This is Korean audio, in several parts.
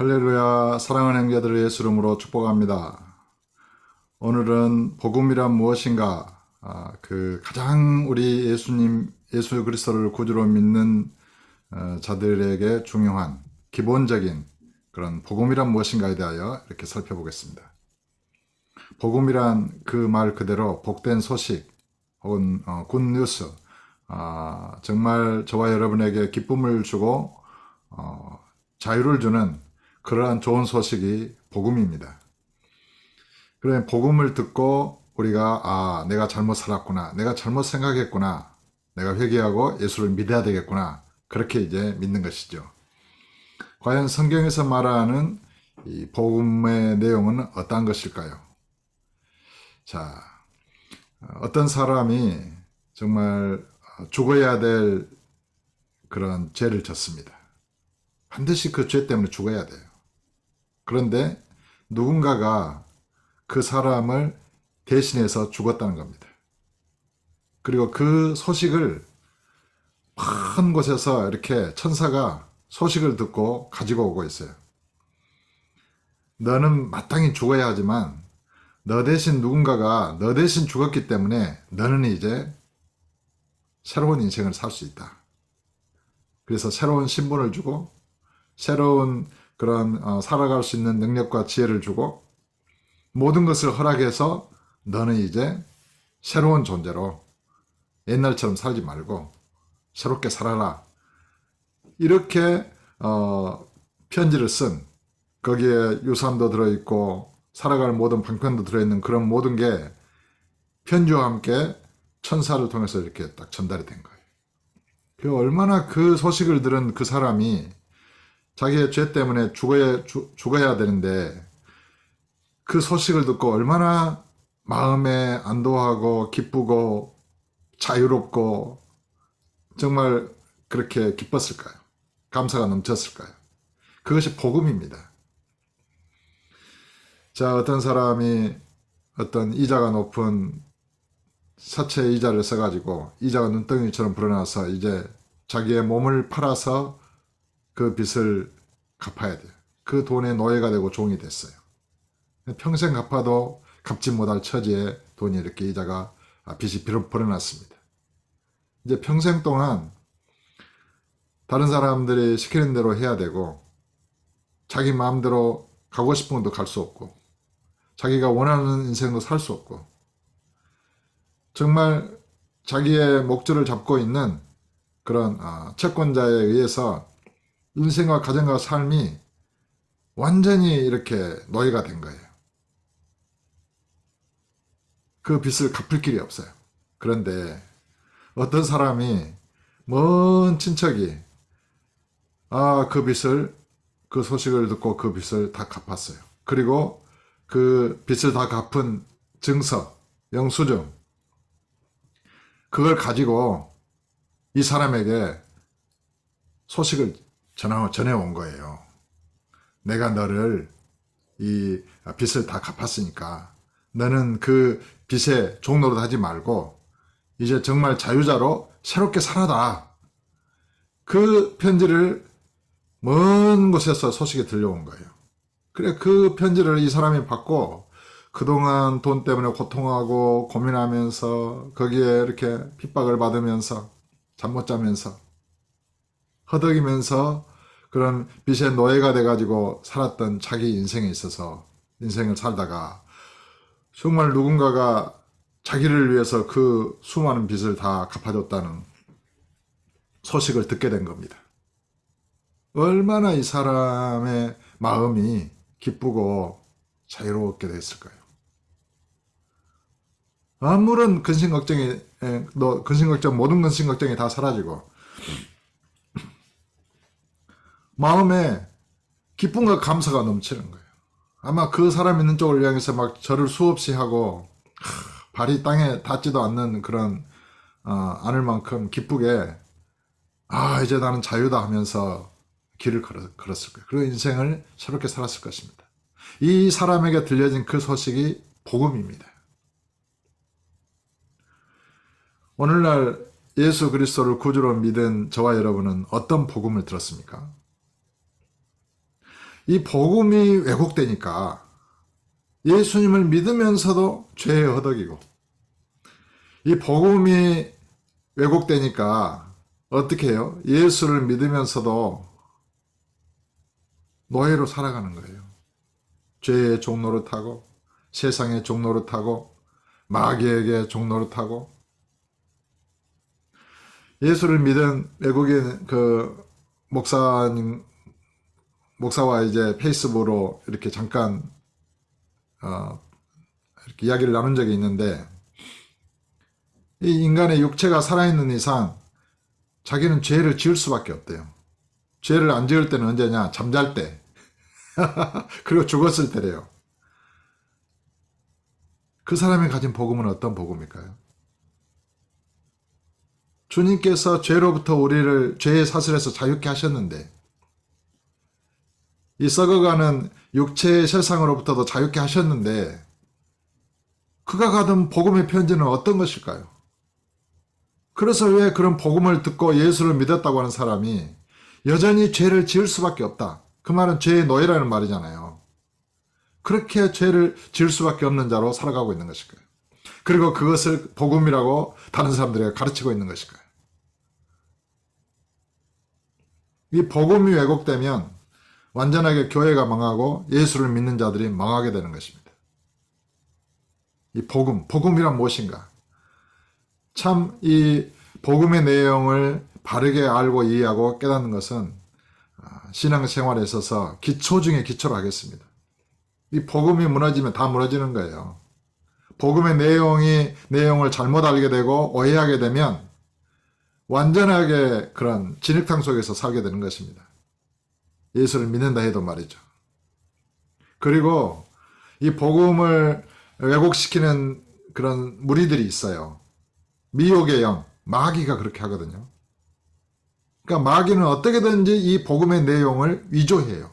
할렐루야. 사랑하는 형제들을 예수 이름으로 축복합니다. 오늘은 복음이란 무엇인가, 가장 우리 예수 그리스도를 구주로 믿는 자들에게 중요한 기본적인 그런 복음이란 무엇인가에 대하여 이렇게 살펴보겠습니다. 복음이란 그 말 그대로 복된 소식 혹은 굿뉴스, 정말 저와 여러분에게 기쁨을 주고 자유를 주는 그러한 좋은 소식이 복음입니다. 그래, 복음을 듣고 우리가 내가 잘못 살았구나, 내가 잘못 생각했구나, 내가 회개하고 예수를 믿어야 되겠구나, 그렇게 이제 믿는 것이죠. 과연 성경에서 말하는 이 복음의 내용은 어떠한 것일까요? 자, 어떤 사람이 정말 죽어야 될 그런 죄를 졌습니다. 반드시 그 죄 때문에 죽어야 돼요. 그런데 누군가가 그 사람을 대신해서 죽었다는 겁니다. 그리고 그 소식을 큰 곳에서 이렇게 천사가 소식을 듣고 가지고 오고 있어요. 너는 마땅히 죽어야 하지만 너 대신 누군가가 너 대신 죽었기 때문에 너는 이제 새로운 인생을 살 수 있다. 그래서 새로운 신분을 주고 새로운 그런 살아갈 수 있는 능력과 지혜를 주고 모든 것을 허락해서 너는 이제 새로운 존재로 옛날처럼 살지 말고 새롭게 살아라. 이렇게 편지를 쓴, 거기에 유산도 들어있고 살아갈 모든 방편도 들어있는 그런 모든 게 편지와 함께 천사를 통해서 이렇게 딱 전달이 된 거예요. 그 얼마나 그 소식을 들은 그 사람이 자기의 죄 때문에 죽어야 되는데 그 소식을 듣고 얼마나 마음에 안도하고 기쁘고 자유롭고 정말 그렇게 기뻤을까요? 감사가 넘쳤을까요? 그것이 복음입니다. 자, 어떤 사람이 어떤 이자가 높은 사채 이자를 써가지고 이자가 눈덩이처럼 불어나서 이제 자기의 몸을 팔아서 그 빚을 갚아야 돼요. 그 돈의 노예가 되고 종이 됐어요. 평생 갚아도 갚지 못할 처지에 돈이 이렇게 이자가 빚이 벌어났습니다. 이제 평생 동안 다른 사람들이 시키는 대로 해야 되고 자기 마음대로 가고 싶은 곳도 갈 수 없고 자기가 원하는 인생도 살 수 없고 정말 자기의 목줄을 잡고 있는 그런 채권자에 의해서 인생과 가정과 삶이 완전히 이렇게 노예가 된 거예요. 그 빚을 갚을 길이 없어요. 그런데 어떤 사람이 먼 친척이 그 소식을 듣고 그 빚을 다 갚았어요. 그리고 그 빚을 다 갚은 증서, 영수증, 그걸 가지고 이 사람에게 소식을 전해온 거예요. 내가 너를 이 빚을 다 갚았으니까 너는 그 빚의 종노릇 하지 말고 이제 정말 자유자로 새롭게 살아라. 그 편지를 먼 곳에서 소식이 들려온 거예요. 그래, 그 편지를 이 사람이 받고 그동안 돈 때문에 고통하고 고민하면서 거기에 이렇게 핍박을 받으면서 잠 못 자면서 허덕이면서 그런 빚의 노예가 돼가지고 살았던 자기 인생에 있어서 인생을 살다가 정말 누군가가 자기를 위해서 그 수많은 빚을 다 갚아줬다는 소식을 듣게 된 겁니다. 얼마나 이 사람의 마음이 기쁘고 자유롭게 됐을까요? 아무런 모든 근심 걱정이 다 사라지고 마음에 기쁨과 감사가 넘치는 거예요. 아마 그 사람 있는 쪽을 향해서 막 절을 수없이 하고 발이 땅에 닿지도 않는 그런 않을 만큼 기쁘게 이제 나는 자유다 하면서 길을 걸었을 거예요. 그리고 인생을 새롭게 살았을 것입니다. 이 사람에게 들려진 그 소식이 복음입니다. 오늘날 예수 그리스도를 구주로 믿은 저와 여러분은 어떤 복음을 들었습니까? 이 복음이 왜곡되니까 예수님을 믿으면서도 죄에 허덕이고, 이 복음이 왜곡되니까 어떻게 해요? 예수를 믿으면서도 노예로 살아가는 거예요. 죄의 종노릇하고, 세상의 종노릇하고, 마귀에게 종노릇하고. 예수를 믿은 외국인 그 목사와 이제 페이스북으로 이렇게 잠깐 이렇게 이야기를 나눈 적이 있는데, 이 인간의 육체가 살아있는 이상 자기는 죄를 지을 수밖에 없대요. 죄를 안 지을 때는 언제냐? 잠잘 때. 그리고 죽었을 때래요. 그 사람이 가진 복음은 어떤 복음일까요? 주님께서 죄로부터 우리를 죄의 사슬에서 자유케 하셨는데, 이 썩어가는 육체의 세상으로부터도 자유케 하셨는데, 그가 가진 복음의 편지는 어떤 것일까요? 그래서 왜 그런 복음을 듣고 예수를 믿었다고 하는 사람이 여전히 죄를 지을 수밖에 없다. 그 말은 죄의 노예라는 말이잖아요. 그렇게 죄를 지을 수밖에 없는 자로 살아가고 있는 것일까요? 그리고 그것을 복음이라고 다른 사람들에게 가르치고 있는 것일까요? 이 복음이 왜곡되면 완전하게 교회가 망하고 예수를 믿는 자들이 망하게 되는 것입니다. 이 복음이란 무엇인가? 참 이 복음의 내용을 바르게 알고 이해하고 깨닫는 것은 신앙생활에 있어서 기초 중에 기초로 하겠습니다. 이 복음이 무너지면 다 무너지는 거예요. 복음의 내용을 잘못 알게 되고 오해하게 되면 완전하게 그런 진흙탕 속에서 살게 되는 것입니다. 예수를 믿는다 해도 말이죠. 그리고 이 복음을 왜곡시키는 그런 무리들이 있어요. 미혹의 영, 마귀가 그렇게 하거든요. 그러니까 마귀는 어떻게든지 이 복음의 내용을 위조해요.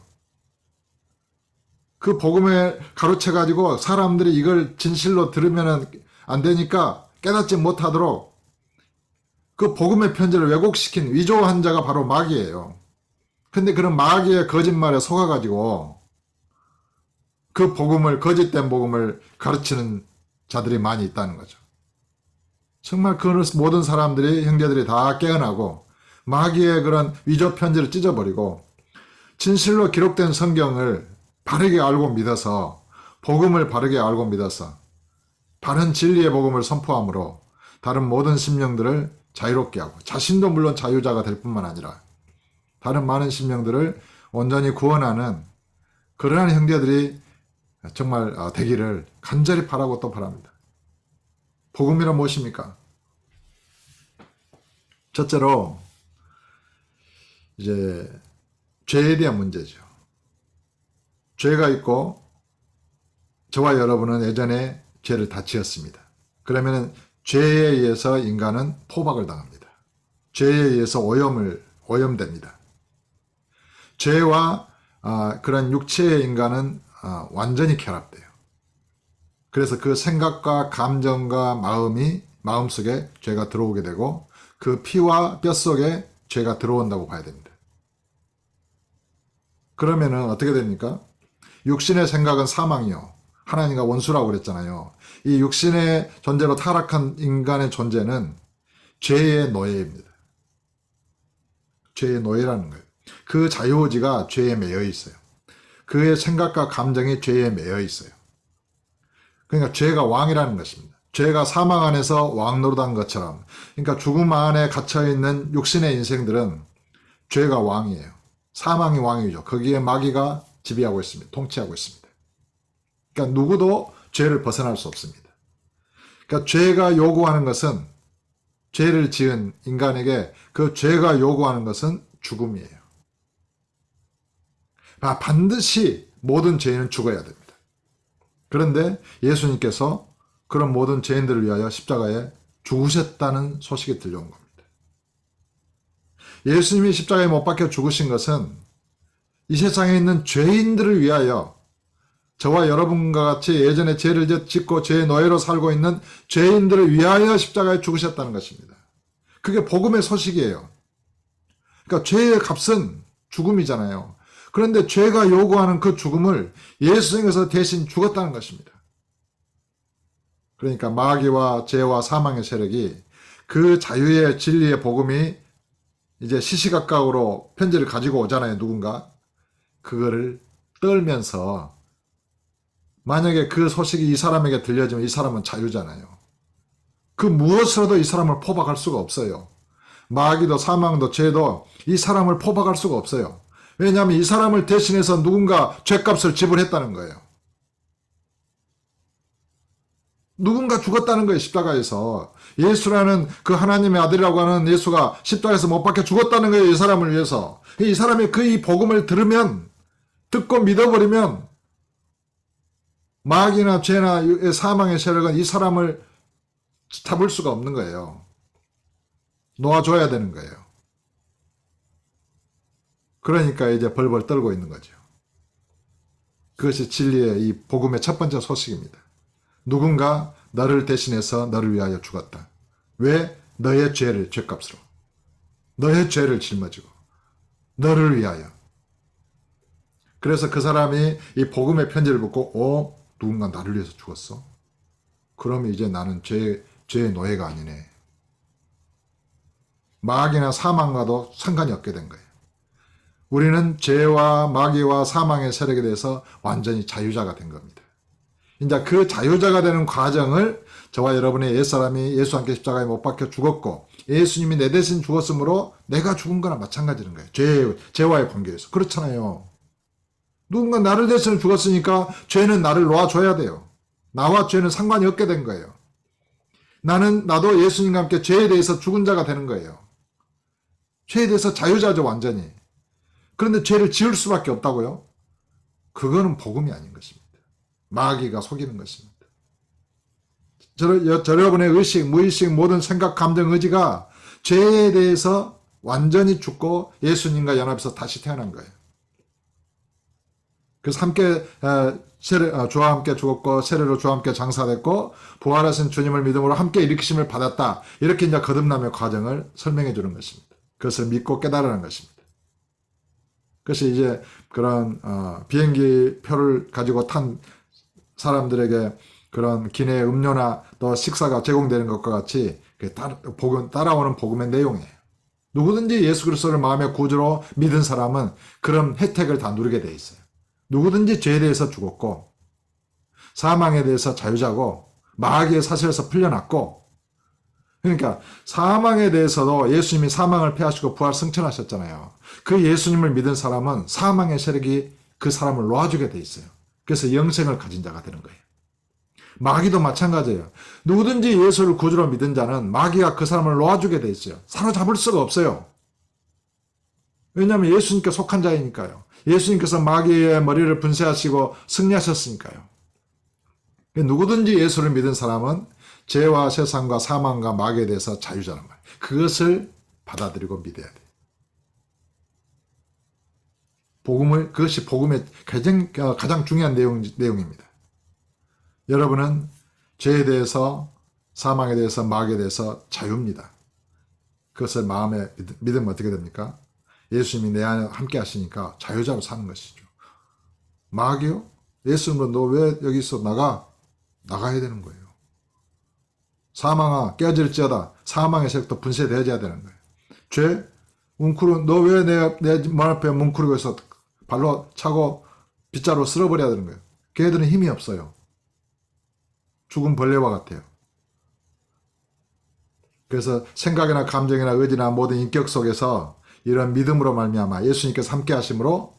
그 복음에 가로채가지고 사람들이 이걸 진실로 들으면 안 되니까 깨닫지 못하도록 그 복음의 편지를 왜곡시킨 위조한 자가 바로 마귀예요. 근데 그런 마귀의 거짓말에 속아가지고 그 복음을, 거짓된 복음을 가르치는 자들이 많이 있다는 거죠. 정말 그 모든 사람들이, 형제들이 다 깨어나고 마귀의 그런 위조 편지를 찢어버리고 진실로 기록된 성경을 바르게 알고 믿어서, 복음을 바르게 알고 믿어서 바른 진리의 복음을 선포함으로 다른 모든 심령들을 자유롭게 하고, 자신도 물론 자유자가 될 뿐만 아니라 다른 많은 심령들을 온전히 구원하는 그러한 형제들이 정말 되기를 간절히 바라고 또 바랍니다. 복음이란 무엇입니까? 첫째로 이제 죄에 대한 문제죠. 죄가 있고 저와 여러분은 예전에 죄를 다 지었습니다. 그러면 죄에 의해서 인간은 포박을 당합니다. 죄에 의해서 오염됩니다. 죄와 그런 육체의 인간은 완전히 결합돼요. 그래서 그 생각과 감정과 마음속에 죄가 들어오게 되고 그 피와 뼛속에 죄가 들어온다고 봐야 됩니다. 그러면은 어떻게 됩니까? 육신의 생각은 사망이요, 하나님과 원수라고 그랬잖아요. 이 육신의 존재로 타락한 인간의 존재는 죄의 노예입니다. 죄의 노예라는 거예요. 그 자유의지가 죄에 매여 있어요. 그의 생각과 감정이 죄에 매여 있어요. 그러니까 죄가 왕이라는 것입니다. 죄가 사망 안에서 왕 노릇한 것처럼, 그러니까 죽음 안에 갇혀있는 육신의 인생들은 죄가 왕이에요. 사망이 왕이죠. 거기에 마귀가 지배하고 있습니다. 통치하고 있습니다. 그러니까 누구도 죄를 벗어날 수 없습니다. 그러니까 죄가 요구하는 것은, 죄를 지은 인간에게 그 죄가 요구하는 것은 죽음이에요. 반드시 모든 죄인은 죽어야 됩니다. 그런데 예수님께서 그런 모든 죄인들을 위하여 십자가에 죽으셨다는 소식이 들려온 겁니다. 예수님이 십자가에 못 박혀 죽으신 것은 이 세상에 있는 죄인들을 위하여, 저와 여러분과 같이 예전에 죄를 짓고 죄의 노예로 살고 있는 죄인들을 위하여 십자가에 죽으셨다는 것입니다. 그게 복음의 소식이에요. 그러니까 죄의 값은 죽음이잖아요. 그런데 죄가 요구하는 그 죽음을 예수님께서 대신 죽었다는 것입니다. 그러니까 마귀와 죄와 사망의 세력이 그 자유의 진리의 복음이 이제 시시각각으로 편지를 가지고 오잖아요. 누군가. 그거를 떨면서 만약에 그 소식이 이 사람에게 들려지면 이 사람은 자유잖아요. 그 무엇으로도 이 사람을 포박할 수가 없어요. 마귀도 사망도 죄도 이 사람을 포박할 수가 없어요. 왜냐하면 이 사람을 대신해서 누군가 죄값을 지불했다는 거예요. 누군가 죽었다는 거예요. 십자가에서. 예수라는 그 하나님의 아들이라고 하는 예수가 십자가에서 못 박혀 죽었다는 거예요. 이 사람을 위해서. 이 사람이 그 이 복음을 들으면, 듣고 믿어버리면 마귀나 죄나 사망의 세력은 이 사람을 잡을 수가 없는 거예요. 놓아줘야 되는 거예요. 그러니까 이제 벌벌 떨고 있는 거죠. 그것이 진리의 이 복음의 첫 번째 소식입니다. 누군가 너를 대신해서 너를 위하여 죽었다. 왜? 너의 죄를 죄값으로. 너의 죄를 짊어지고 너를 위하여. 그래서 그 사람이 이 복음의 편지를 듣고 누군가 나를 위해서 죽었어? 그러면 이제 나는 죄의 노예가 아니네. 마귀나 사망과도 상관이 없게 된 거예요. 우리는 죄와 마귀와 사망의 세력에 대해서 완전히 자유자가 된 겁니다. 이제 그 자유자가 되는 과정을 저와 여러분의 옛사람이 예수와 함께 십자가에 못 박혀 죽었고 예수님이 내 대신 죽었으므로 내가 죽은 거나 마찬가지인 거예요. 죄와의 관계에서. 그렇잖아요. 누군가 나를 대신 죽었으니까 죄는 나를 놓아줘야 돼요. 나와 죄는 상관이 없게 된 거예요. 나도 예수님과 함께 죄에 대해서 죽은 자가 되는 거예요. 죄에 대해서 자유자죠, 완전히. 그런데 죄를 지을 수밖에 없다고요? 그거는 복음이 아닌 것입니다. 마귀가 속이는 것입니다. 여러분의 의식, 무의식, 모든 생각, 감정, 의지가 죄에 대해서 완전히 죽고 예수님과 연합해서 다시 태어난 거예요. 그래서 주와 함께 죽었고 세례로 주와 함께 장사됐고 부활하신 주님을 믿음으로 함께 일으키심을 받았다. 이렇게 이제 거듭남의 과정을 설명해 주는 것입니다. 그것을 믿고 깨달으는 것입니다. 그것이 이제 그런 비행기 표를 가지고 탄 사람들에게 그런 기내의 음료나 또 식사가 제공되는 것과 같이 따라오는 복음의 내용이에요. 누구든지 예수 그리스도를 마음의 구주로 믿은 사람은 그런 혜택을 다 누리게 돼 있어요. 누구든지 죄에 대해서 죽었고 사망에 대해서 자유자고 마귀의 사슬에서 풀려났고, 그러니까 사망에 대해서도 예수님이 사망을 패하시고 부활 승천하셨잖아요. 그 예수님을 믿은 사람은 사망의 세력이 그 사람을 놓아주게 돼 있어요. 그래서 영생을 가진 자가 되는 거예요. 마귀도 마찬가지예요. 누구든지 예수를 구주로 믿은 자는 마귀가 그 사람을 놓아주게 돼 있어요. 사로잡을 수가 없어요. 왜냐하면 예수님께 속한 자이니까요. 예수님께서 마귀의 머리를 분쇄하시고 승리하셨으니까요. 누구든지 예수를 믿은 사람은 죄와 세상과 사망과 마귀에 대해서 자유자란 말이에요. 그것을 받아들이고 믿어야 돼요. 그것이 복음의 가장 중요한 내용입니다. 여러분은 죄에 대해서, 사망에 대해서, 마귀에 대해서 자유입니다. 그것을 마음에 믿으면 어떻게 됩니까? 예수님이 내 안에 함께 하시니까 자유자로 사는 것이죠. 마귀요? 예수님은 너 왜 여기 있어? 나가야 되는 거예요. 사망아 깨어질지어다. 사망의 세력도 분쇄되어야 되는 거예요. 죄? 뭉클은 너 왜 내 문 앞에 뭉클이고 있어? 발로 차고 빗자루 쓸어버려야 되는 거예요. 걔들은 힘이 없어요. 죽은 벌레와 같아요. 그래서 생각이나 감정이나 의지나 모든 인격 속에서 이런 믿음으로 말미암아 예수님께서 함께 하심으로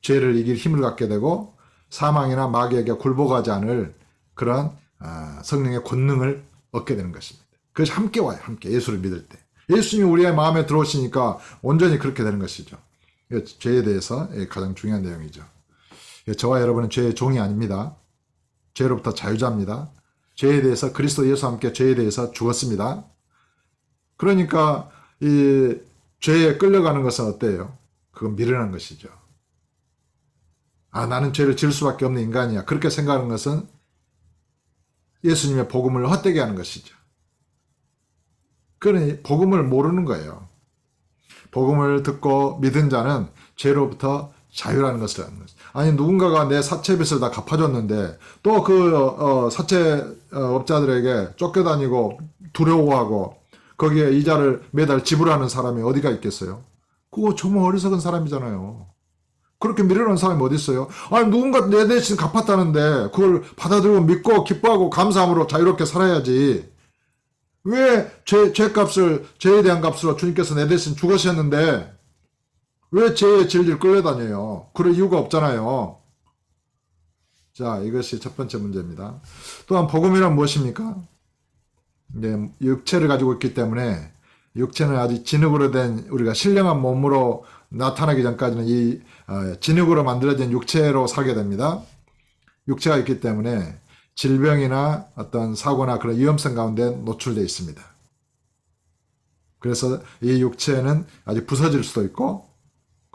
죄를 이길 힘을 갖게 되고 사망이나 마귀에게 굴복하지 않을 그런 성령의 권능을 얻게 되는 것입니다. 그것이 함께 와요. 함께 예수를 믿을 때. 예수님이 우리의 마음에 들어오시니까 온전히 그렇게 되는 것이죠. 죄에 대해서 가장 중요한 내용이죠. 저와 여러분은 죄의 종이 아닙니다. 죄로부터 자유자입니다. 죄에 대해서 그리스도 예수와 함께 죄에 대해서 죽었습니다. 그러니까 이 죄에 끌려가는 것은 어때요? 그건 미련한 것이죠. 나는 죄를 지을 수밖에 없는 인간이야. 그렇게 생각하는 것은 예수님의 복음을 헛되게 하는 것이죠. 그러니 복음을 모르는 거예요. 복음을 듣고 믿은 자는 죄로부터 자유라는 것을 아는 거죠. 아니 누군가가 내 사채빚을 다 갚아줬는데 또 그 사채업자들에게 쫓겨다니고 두려워하고 거기에 이자를 매달 지불하는 사람이 어디가 있겠어요? 그거 정말 어리석은 사람이잖아요. 그렇게 밀어놓은 사람이 어디 있어요? 아니 누군가 내 대신 갚았다는데 그걸 받아들이고 믿고 기뻐하고 감사함으로 자유롭게 살아야지. 왜 죄에 대한 값으로 주님께서 내 대신 죽으셨는데 왜 죄의 질질 끌려다녀요? 그럴 이유가 없잖아요. 자, 이것이 첫 번째 문제입니다. 또한 복음이란 무엇입니까? 이제 육체를 가지고 있기 때문에 육체는 아직 진흙으로 된 우리가 신령한 몸으로 나타나기 전까지는 이 진흙으로 만들어진 육체로 살게 됩니다. 육체가 있기 때문에 질병이나 어떤 사고나 그런 위험성 가운데 노출되어 있습니다. 그래서 이 육체는 아직 부서질 수도 있고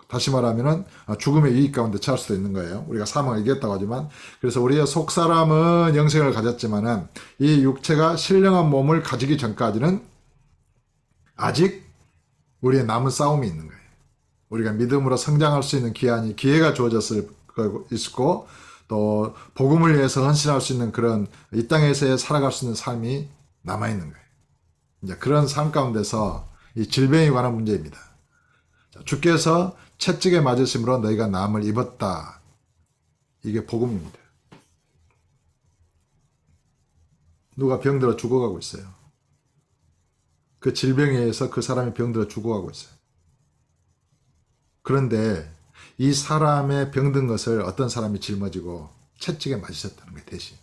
다시 말하면은 죽음의 위기 가운데 처할 수도 있는 거예요. 우리가 사망을 이겼다고 하지만 그래서 우리의 속사람은 영생을 가졌지만은 이 육체가 신령한 몸을 가지기 전까지는 아직 우리의 남은 싸움이 있는 거예요. 우리가 믿음으로 성장할 수 있는 기회가 주어졌을 있고 또 복음을 위해서 헌신할 수 있는 그런 이 땅에서의 살아갈 수 있는 삶이 남아있는 거예요. 이제 그런 삶 가운데서 이 질병에 관한 문제입니다. 주께서 채찍에 맞으심으로 너희가 남을 입었다. 이게 복음입니다. 누가 병들어 죽어가고 있어요. 그 질병에 의해서 그 사람이 병들어 죽어가고 있어요. 그런데 이 사람의 병든 것을 어떤 사람이 짊어지고 채찍에 맞으셨다는 거예요. 대신.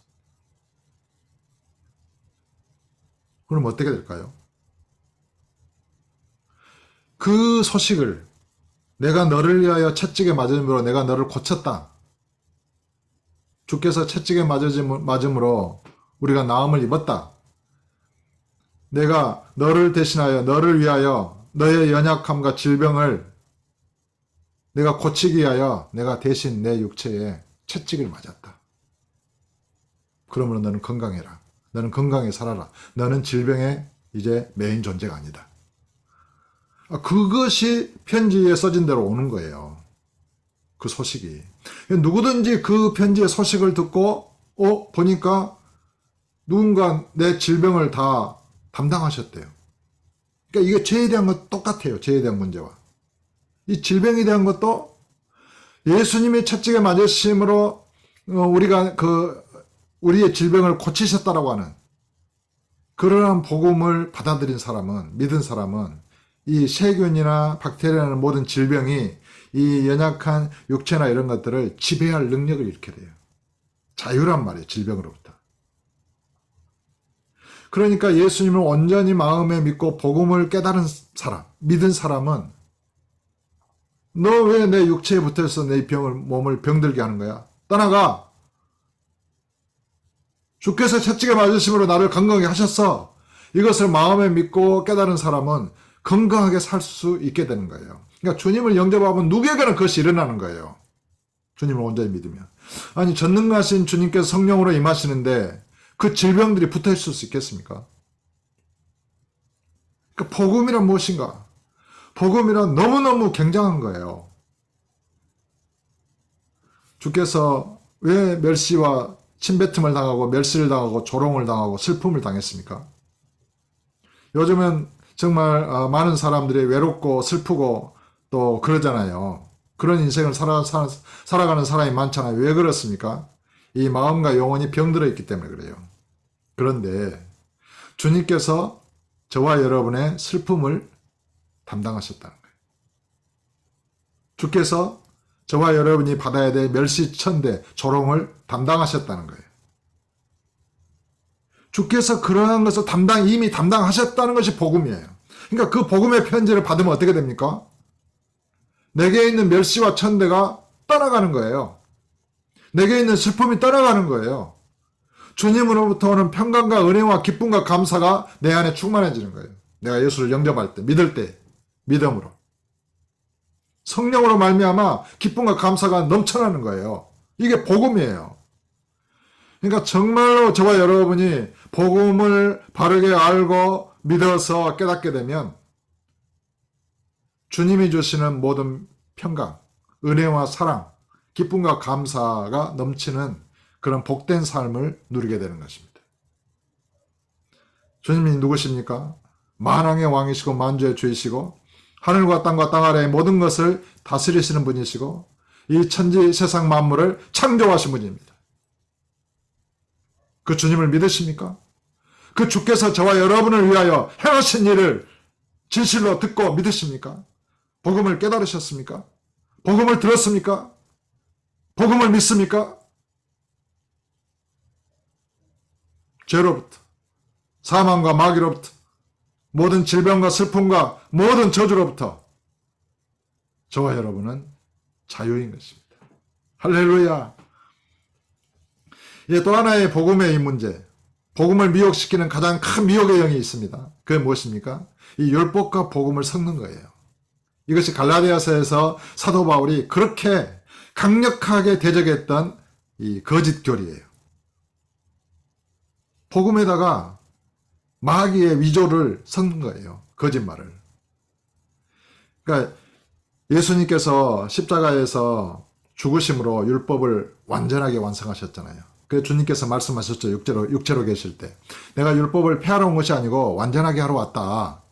그럼 어떻게 될까요? 그 소식을 내가 너를 위하여 채찍에 맞음으로 내가 너를 고쳤다. 주께서 채찍에 맞음으로 우리가 나음을 입었다. 내가 너를 대신하여 너를 위하여 너의 연약함과 질병을 내가 고치기 위하여 내가 대신 내 육체에 채찍을 맞았다. 그러므로 너는 건강해라. 너는 건강히 살아라. 너는 질병에 이제 메인 존재가 아니다. 그것이 편지에 써진 대로 오는 거예요. 그 소식이. 누구든지 그 편지의 소식을 듣고 보니까 누군가 내 질병을 다 담당하셨대요. 그러니까 이게 죄에 대한 것 똑같아요. 죄에 대한 문제와. 이 질병에 대한 것도 예수님의 채찍에 맞으심으로 우리가 우리의 질병을 고치셨다라고 하는 그러한 복음을 받아들인 사람은, 믿은 사람은 이 세균이나 박테리아라는 모든 질병이 이 연약한 육체나 이런 것들을 지배할 능력을 잃게 돼요. 자유란 말이에요. 질병으로부터. 그러니까 예수님을 온전히 마음에 믿고 복음을 깨달은 사람, 믿은 사람은 너 왜 내 육체에 붙어서 내 몸을 병들게 하는 거야? 떠나가. 주께서 채찍에 맞으심으로 나를 건강하게 하셨어. 이것을 마음에 믿고 깨달은 사람은 건강하게 살 수 있게 되는 거예요. 그러니까 주님을 영접하면 누구에게나 그것이 일어나는 거예요. 주님을 온전히 믿으면. 아니 전능하신 주님께서 성령으로 임하시는데 그 질병들이 붙어 있을 수 있겠습니까? 그러니까 복음이란 무엇인가? 복음이란 너무너무 굉장한 거예요. 주께서 왜 멸시와 침뱉음을 당하고 멸시를 당하고 조롱을 당하고 슬픔을 당했습니까? 요즘은 정말 많은 사람들이 외롭고 슬프고 또 그러잖아요. 그런 인생을 살아가는 사람이 많잖아요. 왜 그렇습니까? 이 마음과 영혼이 병들어 있기 때문에 그래요. 그런데 주님께서 저와 여러분의 슬픔을 담당하셨다는 거예요. 주께서 저와 여러분이 받아야 될 멸시천대, 조롱을 담당하셨다는 거예요. 주께서 그러한 것을 이미 담당하셨다는 것이 복음이에요. 그러니까 그 복음의 편지를 받으면 어떻게 됩니까? 내게 있는 멸시와 천대가 떠나가는 거예요. 내게 있는 슬픔이 떠나가는 거예요. 주님으로부터 오는 평강과 은혜와 기쁨과 감사가 내 안에 충만해지는 거예요. 내가 예수를 영접할 때, 믿을 때, 믿음으로. 성령으로 말미암아 기쁨과 감사가 넘쳐나는 거예요. 이게 복음이에요. 그러니까 정말로 저와 여러분이 복음을 바르게 알고 믿어서 깨닫게 되면 주님이 주시는 모든 평강, 은혜와 사랑, 기쁨과 감사가 넘치는 그런 복된 삶을 누리게 되는 것입니다. 주님이 누구십니까? 만왕의 왕이시고 만주의 주이시고 하늘과 땅과 땅 아래의 모든 것을 다스리시는 분이시고 이 천지 세상 만물을 창조하신 분입니다. 그 주님을 믿으십니까? 그 주께서 저와 여러분을 위하여 행하신 일을 진실로 듣고 믿으십니까? 복음을 깨달으셨습니까? 복음을 들었습니까? 복음을 믿습니까? 죄로부터, 사망과 마귀로부터, 모든 질병과 슬픔과 모든 저주로부터 저와 여러분은 자유인 것입니다. 할렐루야. 또 하나의 복음의 이 문제, 복음을 미혹시키는 가장 큰 미혹의 영이 있습니다. 그게 무엇입니까? 이 율법과 복음을 섞는 거예요. 이것이 갈라디아서에서 사도 바울이 그렇게 강력하게 대적했던 이 거짓 교리예요. 복음에다가 마귀의 위조를 섞는 거예요. 거짓말을. 그러니까 예수님께서 십자가에서 죽으심으로 율법을 완전하게 완성하셨잖아요. 그래서 주님께서 말씀하셨죠. 육체로 계실 때. 내가 율법을 폐하러 온 것이 아니고 완전하게 하러 왔다.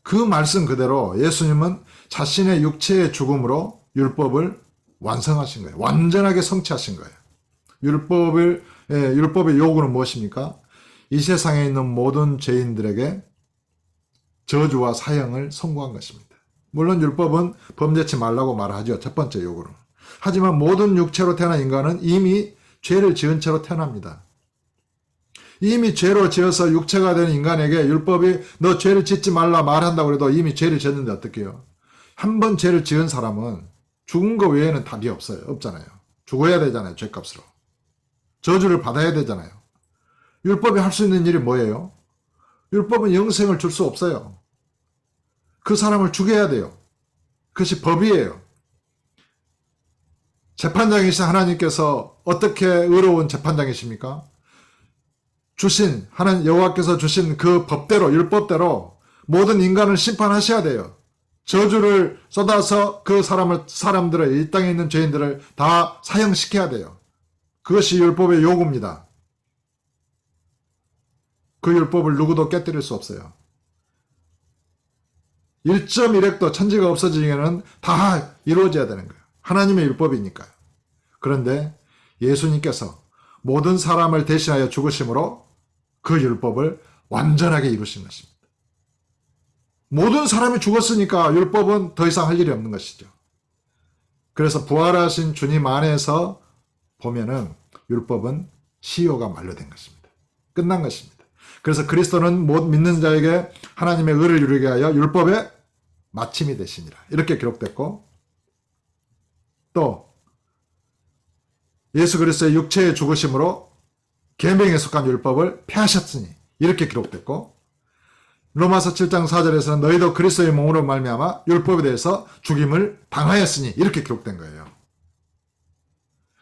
그 말씀 그대로 예수님은 자신의 육체의 죽음으로 율법을 완성하신 거예요. 완전하게 성취하신 거예요. 율법의 요구는 무엇입니까? 이 세상에 있는 모든 죄인들에게 저주와 사형을 선고한 것입니다. 물론 율법은 범죄치 말라고 말하죠. 첫 번째 요구는. 하지만 모든 육체로 태어난 인간은 이미 죄를 지은 채로 태어납니다. 이미 죄로 지어서 육체가 된 인간에게 율법이 너 죄를 짓지 말라 말한다고 해도 이미 죄를 지었는데 어떻게 해요? 한 번 죄를 지은 사람은 죽은 거 외에는 답이 없잖아요. 죽어야 되잖아요. 죄값으로. 저주를 받아야 되잖아요. 율법이 할 수 있는 일이 뭐예요? 율법은 영생을 줄 수 없어요. 그 사람을 죽여야 돼요. 그것이 법이에요. 재판장이신 하나님께서 어떻게 의로운 재판장이십니까? 하나님 여호와께서 주신 그 법대로, 율법대로 모든 인간을 심판하셔야 돼요. 저주를 쏟아서 그 사람들을, 이 땅에 있는 죄인들을 다 사형시켜야 돼요. 그것이 율법의 요구입니다. 그 율법을 누구도 깨뜨릴 수 없어요. 1.1획도 천지가 없어지기에는 다 이루어져야 되는 거예요. 하나님의 율법이니까요. 그런데 예수님께서 모든 사람을 대신하여 죽으심으로 그 율법을 완전하게 이루신 것입니다. 모든 사람이 죽었으니까 율법은 더 이상 할 일이 없는 것이죠. 그래서 부활하신 주님 안에서 보면은 율법은 시효가 만료된 것입니다. 끝난 것입니다. 그래서 그리스도는 못 믿는 자에게 하나님의 의를 이루게 하여 율법의 마침이 되시니라. 이렇게 기록됐고, 또 예수 그리스도의 육체의 죽으심으로 계명에 속한 율법을 폐하셨으니 이렇게 기록됐고, 로마서 7장 4절에서는 너희도 그리스도의 몸으로 말미암아 율법에 대해서 죽임을 당하였으니 이렇게 기록된 거예요.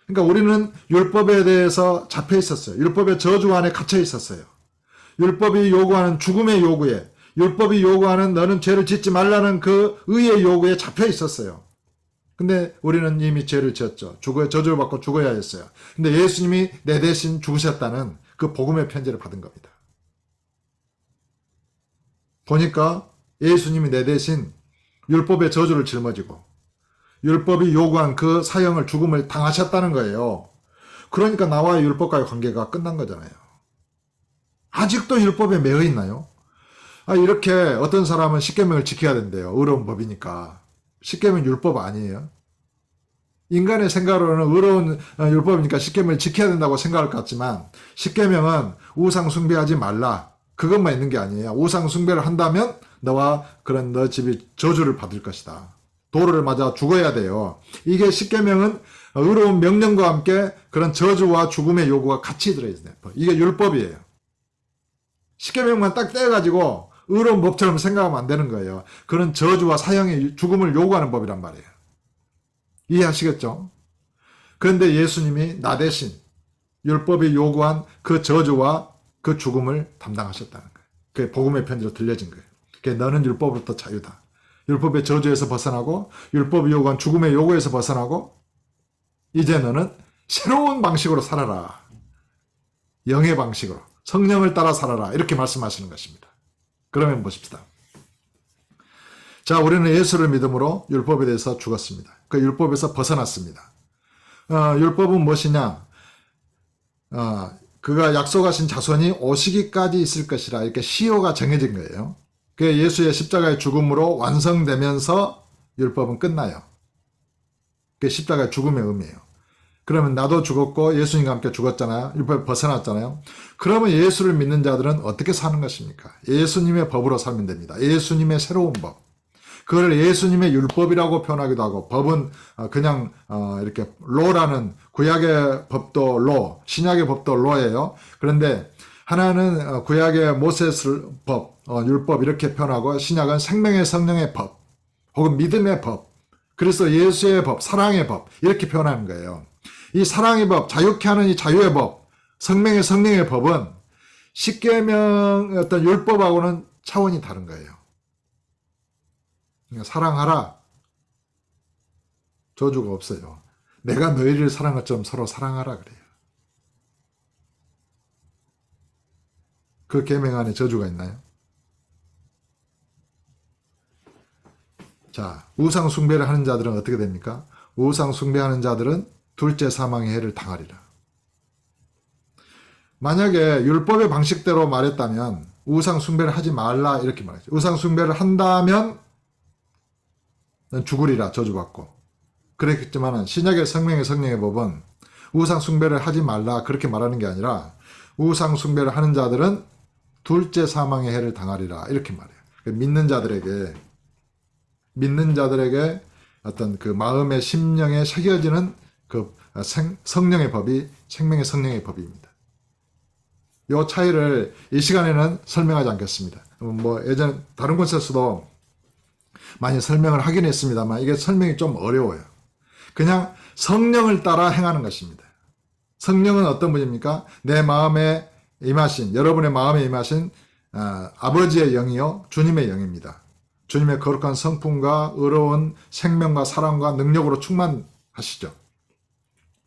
그러니까 우리는 율법에 대해서 잡혀 있었어요. 율법의 저주 안에 갇혀 있었어요. 율법이 요구하는 죽음의 요구에, 율법이 요구하는 너는 죄를 짓지 말라는 그 의의 요구에 잡혀 있었어요. 근데 우리는 이미 죄를 지었죠. 저주를 받고 죽어야 했어요. 근데 예수님이 내 대신 죽으셨다는 그 복음의 편지를 받은 겁니다. 보니까 예수님이 내 대신 율법의 저주를 짊어지고 율법이 요구한 그 사형을, 죽음을 당하셨다는 거예요. 그러니까 나와의 율법과의 관계가 끝난 거잖아요. 아직도 율법에 매여 있나요? 이렇게 어떤 사람은 십계명을 지켜야 된대요. 의로운 법이니까. 십계명 율법 아니에요. 인간의 생각으로는 의로운 율법이니까 십계명을 지켜야 된다고 생각할 것 같지만 십계명은 우상 숭배하지 말라. 그것만 있는 게 아니에요. 우상 숭배를 한다면 너 집이 저주를 받을 것이다. 도를 맞아 죽어야 돼요. 이게 십계명은 의로운 명령과 함께 그런 저주와 죽음의 요구가 같이 들어있어요. 이게 율법이에요. 십계명만 딱 떼가지고 의로운 법처럼 생각하면 안 되는 거예요. 그런 저주와 사형의 죽음을 요구하는 법이란 말이에요. 이해하시겠죠? 그런데 예수님이 나 대신 율법이 요구한 그 저주와 그 죽음을 담당하셨다는 거예요. 그게 복음의 편지로 들려진 거예요. 그게 너는 율법으로부터 자유다. 율법의 저주에서 벗어나고 율법이 요구한 죽음의 요구에서 벗어나고 이제 너는 새로운 방식으로 살아라. 영의 방식으로 성령을 따라 살아라. 이렇게 말씀하시는 것입니다. 그러면 보십시다. 자, 우리는 예수를 믿음으로 율법에 대해서 죽었습니다. 그 율법에서 벗어났습니다. 율법은 무엇이냐? 그가 약속하신 자손이 오시기까지 있을 것이라 이렇게 시효가 정해진 거예요. 그게 예수의 십자가의 죽음으로 완성되면서 율법은 끝나요. 그게 십자가의 죽음의 의미예요. 그러면 나도 죽었고 예수님과 함께 죽었잖아요. 율법에 벗어났잖아요. 그러면 예수를 믿는 자들은 어떻게 사는 것입니까? 예수님의 법으로 살면 됩니다. 예수님의 새로운 법. 그걸 예수님의 율법이라고 표현하기도 하고, 법은 그냥 이렇게 로라는 구약의 법도 로, 신약의 법도 로예요. 그런데 하나는 구약의 모세스 법, 율법 이렇게 표현하고, 신약은 생명의 성령의 법 혹은 믿음의 법, 그래서 예수의 법, 사랑의 법 이렇게 표현하는 거예요. 이 사랑의 법, 자유케 하는 이 자유의 법, 생명의 성령의 법은 십계명 어떤 율법하고는 차원이 다른 거예요. 그러니까 사랑하라. 저주가 없어요. 내가 너희를 사랑한 것처럼 서로 사랑하라 그래요. 그 계명 안에 저주가 있나요? 자, 우상 숭배를 하는 자들은 어떻게 됩니까? 우상 숭배하는 자들은 둘째 사망의 해를 당하리라. 만약에 율법의 방식대로 말했다면 우상 숭배를 하지 말라 이렇게 말하죠. 우상 숭배를 한다면 죽으리라 저주받고. 그랬겠지만 신약의 생명의 성령의 법은 우상 숭배를 하지 말라 그렇게 말하는 게 아니라 우상 숭배를 하는 자들은 둘째 사망의 해를 당하리라 이렇게 말해요. 믿는 자들에게 어떤 그 마음의 심령에 새겨지는 그 성령의 법이 생명의 성령의 법입니다. 이 차이를 이 시간에는 설명하지 않겠습니다. 뭐 예전 다른 곳에서도 많이 설명을 하긴 했습니다만 이게 설명이 좀 어려워요. 그냥 성령을 따라 행하는 것입니다. 성령은 어떤 분입니까? 내 마음에 임하신, 여러분의 마음에 임하신 아버지의 영이요 주님의 영입니다. 주님의 거룩한 성품과 의로운 생명과 사랑과 능력으로 충만하시죠.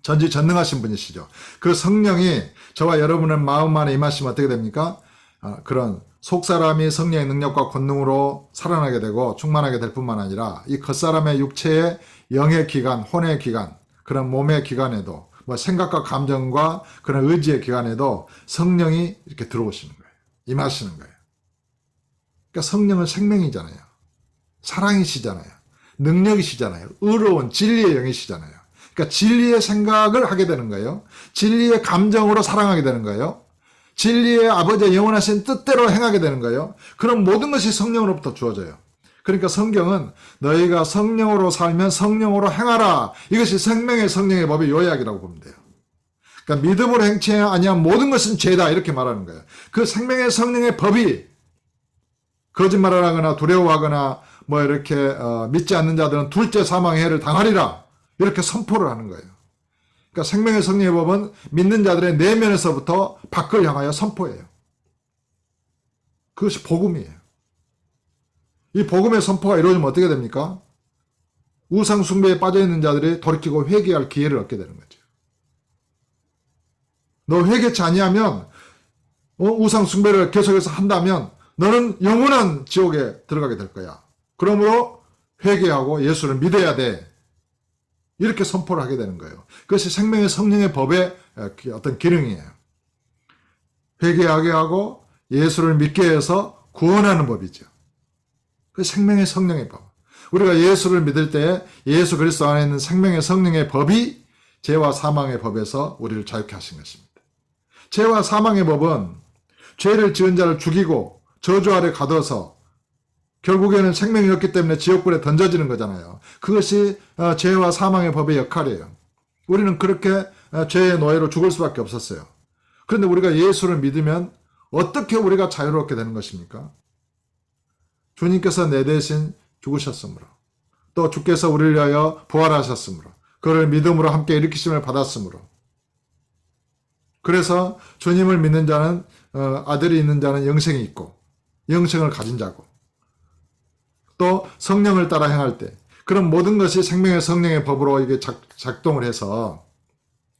전지전능하신 분이시죠. 그 성령이 저와 여러분의 마음 안에 임하시면 어떻게 됩니까? 그런 속사람이 성령의 능력과 권능으로 살아나게 되고 충만하게 될 뿐만 아니라 이 겉사람의 육체의 영의 기관, 혼의 기관, 그런 몸의 기관에도 뭐 생각과 감정과 그런 의지의 기관에도 성령이 이렇게 들어오시는 거예요. 임하시는 거예요. 그러니까 성령은 생명이잖아요. 사랑이시잖아요. 능력이시잖아요. 의로운 진리의 영이시잖아요. 그러니까 진리의 생각을 하게 되는 거예요. 진리의 감정으로 사랑하게 되는 거예요. 진리의 아버지의 영원하신 뜻대로 행하게 되는 거예요. 그럼 모든 것이 성령으로부터 주어져요. 그러니까 성경은 너희가 성령으로 살면 성령으로 행하라. 이것이 생명의 성령의 법의 요약이라고 보면 돼요. 그러니까 믿음으로 행치 아니하면 모든 것은 죄다 이렇게 말하는 거예요. 그 생명의 성령의 법이 거짓말을 하거나 두려워하거나 뭐 이렇게 믿지 않는 자들은 둘째 사망의 해를 당하리라 이렇게 선포를 하는 거예요. 그러니까 생명의 성령의 법은 믿는 자들의 내면에서부터 밖을 향하여 선포해요. 그것이 복음이에요. 이 복음의 선포가 이루어지면 어떻게 됩니까? 우상 숭배에 빠져있는 자들이 돌이키고 회개할 기회를 얻게 되는 거죠. 너 회개치 아니하면 우상 숭배를 계속해서 한다면 너는 영원한 지옥에 들어가게 될 거야. 그러므로 회개하고 예수를 믿어야 돼. 이렇게 선포를 하게 되는 거예요. 그것이 생명의 성령의 법의 어떤 기능이에요. 회개하게 하고 예수를 믿게 해서 구원하는 법이죠. 그 생명의 성령의 법. 우리가 예수를 믿을 때 예수 그리스도 안에 있는 생명의 성령의 법이 죄와 사망의 법에서 우리를 자유케 하신 것입니다. 죄와 사망의 법은 죄를 지은 자를 죽이고 저주 아래 가둬서 결국에는 생명이 없기 때문에 지옥불에 던져지는 거잖아요. 그것이 죄와 사망의 법의 역할이에요. 우리는 그렇게 죄의 노예로 죽을 수밖에 없었어요. 그런데 우리가 예수를 믿으면 어떻게 우리가 자유롭게 되는 것입니까? 주님께서 내 대신 죽으셨으므로 또 주께서 우리를 위하여 부활하셨으므로 그를 믿음으로 함께 일으키심을 받았으므로 그래서 주님을 믿는 자는 아들이 있는 자는 영생이 있고 영생을 가진 자고 또 성령을 따라 행할 때 그런 모든 것이 생명의 성령의 법으로 이게 작동을 해서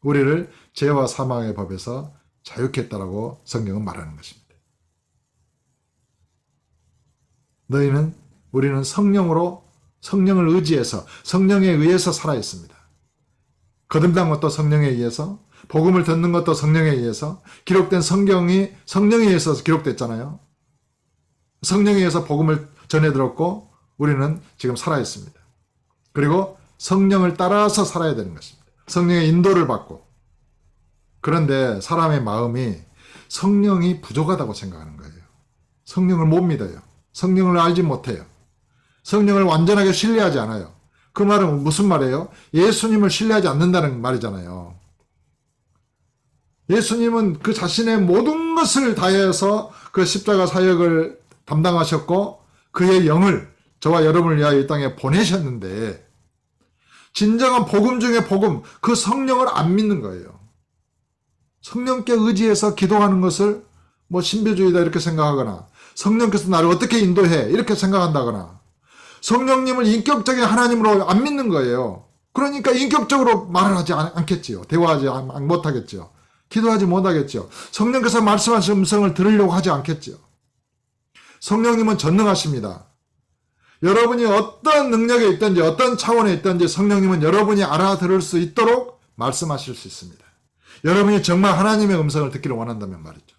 우리를 죄와 사망의 법에서 자유케 했다라고 성경은 말하는 것입니다. 우리는 성령을 의지해서 성령에 의해서 살아 있습니다. 거듭난 것도 성령에 의해서, 복음을 듣는 것도 성령에 의해서, 기록된 성경이 성령에 의해서 기록됐잖아요. 성령에 의해서 복음을 전해 들었고 우리는 지금 살아 있습니다. 그리고 성령을 따라서 살아야 되는 것입니다. 성령의 인도를 받고. 그런데 사람의 마음이 성령이 부족하다고 생각하는 거예요. 성령을 못 믿어요. 성령을 알지 못해요. 성령을 완전하게 신뢰하지 않아요. 그 말은 무슨 말이에요? 예수님을 신뢰하지 않는다는 말이잖아요. 예수님은 그 자신의 모든 것을 다해서 그 십자가 사역을 담당하셨고 그의 영을 저와 여러분을 위하여 이 땅에 보내셨는데 진정한 복음 중에 복음, 그 성령을 안 믿는 거예요. 성령께 의지해서 기도하는 것을 뭐 신비주의다 이렇게 생각하거나 성령께서 나를 어떻게 인도해 이렇게 생각한다거나 성령님을 인격적인 하나님으로 안 믿는 거예요. 그러니까 인격적으로 말을 하지 않겠지요. 대화하지 못하겠죠. 기도하지 못하겠죠. 성령께서 말씀하신 음성을 들으려고 하지 않겠죠. 성령님은 전능하십니다. 여러분이 어떤 능력에 있든지 어떤 차원에 있든지 성령님은 여러분이 알아들을 수 있도록 말씀하실 수 있습니다. 여러분이 정말 하나님의 음성을 듣기를 원한다면 말이죠.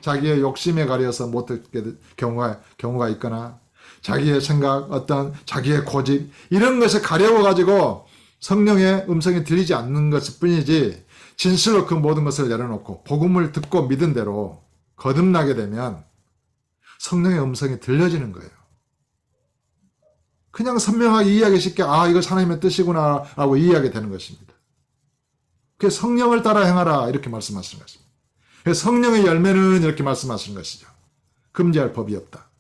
자기의 욕심에 가려서 못 듣게 경우가 있거나 자기의 생각, 어떤 자기의 고집 이런 것에 가려워가지고 성령의 음성이 들리지 않는 것일 뿐이지 진실로 그 모든 것을 내려놓고 복음을 듣고 믿은 대로 거듭나게 되면 성령의 음성이 들려지는 거예요. 그냥 선명하게 이해하기 쉽게 이거 하나님의 뜻이구나 라고 이해하게 되는 것입니다. 그게 성령을 따라 행하라 이렇게 말씀하시는 것입니다. 성령의 열매는 이렇게 말씀하시는 것이죠. 금지할 법이 없다.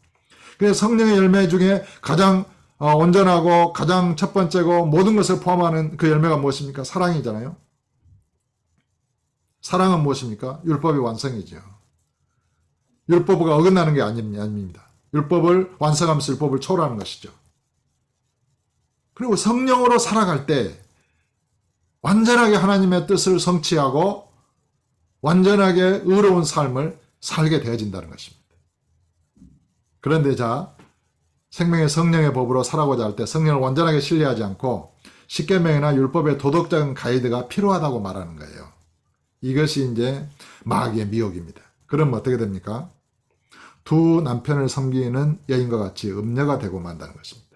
그래서 성령의 열매 중에 가장 온전하고 가장 첫 번째고 모든 것을 포함하는 그 열매가 무엇입니까? 사랑이잖아요. 사랑은 무엇입니까? 율법의 완성이죠. 율법과 어긋나는 게 아닙니다. 율법을 완성하면서 율법을 초월하는 것이죠. 그리고 성령으로 살아갈 때 완전하게 하나님의 뜻을 성취하고 완전하게 의로운 삶을 살게 되어진다는 것입니다. 그런데 생명의 성령의 법으로 살아가고자 할 때 성령을 완전하게 신뢰하지 않고 십계명이나 율법의 도덕적인 가이드가 필요하다고 말하는 거예요. 이것이 이제 마귀의 미혹입니다. 그러면 어떻게 됩니까? 두 남편을 섬기는 여인과 같이 음녀가 되고 만다는 것입니다.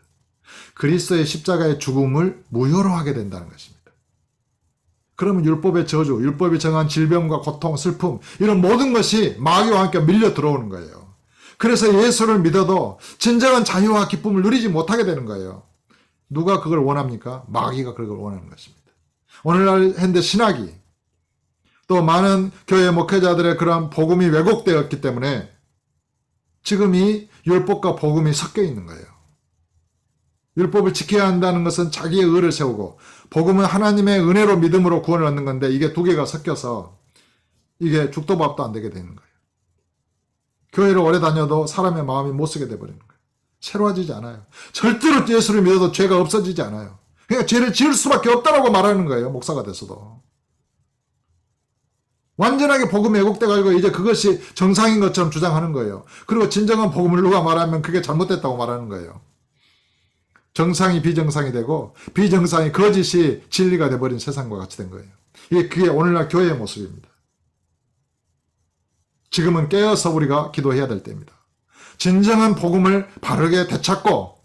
그리스도의 십자가의 죽음을 무효로 하게 된다는 것입니다. 그러면 율법의 저주, 율법이 정한 질병과 고통, 슬픔 이런 모든 것이 마귀와 함께 밀려 들어오는 거예요. 그래서 예수를 믿어도 진정한 자유와 기쁨을 누리지 못하게 되는 거예요. 누가 그걸 원합니까? 마귀가 그걸 원하는 것입니다. 오늘날 현대 신학이 또 많은 교회 목회자들의 그런 복음이 왜곡되었기 때문에 지금 이 율법과 복음이 섞여 있는 거예요. 율법을 지켜야 한다는 것은 자기의 의를 세우고 복음은 하나님의 은혜로 믿음으로 구원을 얻는 건데 이게 두 개가 섞여서 이게 죽도 밥도 안 되게 되는 거예요. 교회를 오래 다녀도 사람의 마음이 못 쓰게 돼버리는 거예요. 새로워지지 않아요. 절대로 예수를 믿어도 죄가 없어지지 않아요. 그러니까 죄를 지을 수밖에 없다라고 말하는 거예요. 목사가 돼서도. 완전하게 복음에 왜곡돼가지고 이제 그것이 정상인 것처럼 주장하는 거예요. 그리고 진정한 복음을 누가 말하면 그게 잘못됐다고 말하는 거예요. 정상이 비정상이 되고 비정상이 거짓이 진리가 돼버린 세상과 같이 된 거예요. 그게 오늘날 교회의 모습입니다. 지금은 깨어서 우리가 기도해야 될 때입니다. 진정한 복음을 바르게 되찾고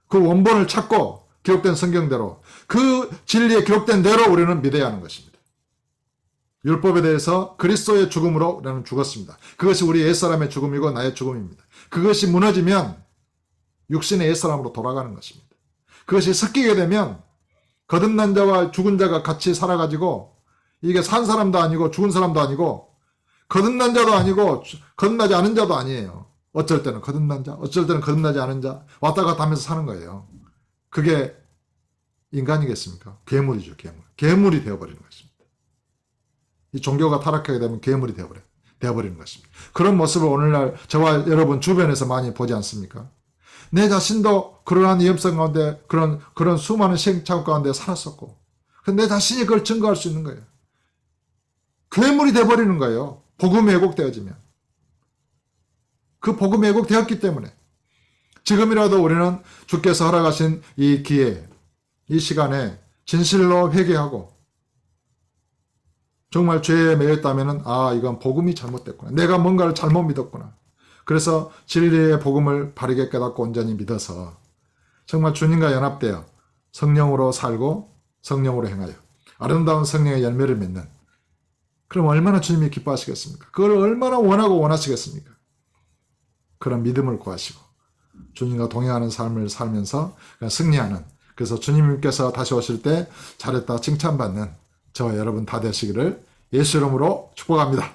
그 원본을 찾고 기록된 성경대로 그 진리에 기록된 대로 우리는 믿어야 하는 것입니다. 율법에 대해서 그리스도의 죽음으로 우리는 죽었습니다. 그것이 우리 옛사람의 죽음이고 나의 죽음입니다. 그것이 무너지면 육신의 옛사람으로 돌아가는 것입니다. 그것이 섞이게 되면 거듭난 자와 죽은 자가 같이 살아가지고 이게 산 사람도 아니고 죽은 사람도 아니고 거듭난 자도 아니고 거듭나지 않은 자도 아니에요. 어쩔 때는 거듭난 자, 어쩔 때는 거듭나지 않은 자 왔다 갔다 하면서 사는 거예요. 그게 인간이겠습니까? 괴물이죠. 괴물이 되어버리는 것입니다. 이 종교가 타락하게 되면 괴물이 되어버리는 것입니다. 그런 모습을 오늘날 저와 여러분 주변에서 많이 보지 않습니까? 내 자신도 그러한 위험성 가운데 그런 수많은 시행착오 가운데 살았었고 내 자신이 그걸 증거할 수 있는 거예요. 괴물이 돼버리는 거예요. 복음이 왜곡되어지면. 그 복음이 왜곡되었기 때문에 지금이라도 우리는 주께서 허락하신 이 기회, 이 시간에 진실로 회개하고 정말 죄에 매였다면 이건 복음이 잘못됐구나. 내가 뭔가를 잘못 믿었구나. 그래서 진리의 복음을 바르게 깨닫고 온전히 믿어서 정말 주님과 연합되어 성령으로 살고 성령으로 행하여 아름다운 성령의 열매를 맺는, 그럼 얼마나 주님이 기뻐하시겠습니까? 그걸 얼마나 원하고 원하시겠습니까? 그런 믿음을 구하시고 주님과 동행하는 삶을 살면서 승리하는, 그래서 주님께서 다시 오실 때 잘했다 칭찬받는 저와 여러분 다 되시기를 예수 이름으로 축복합니다.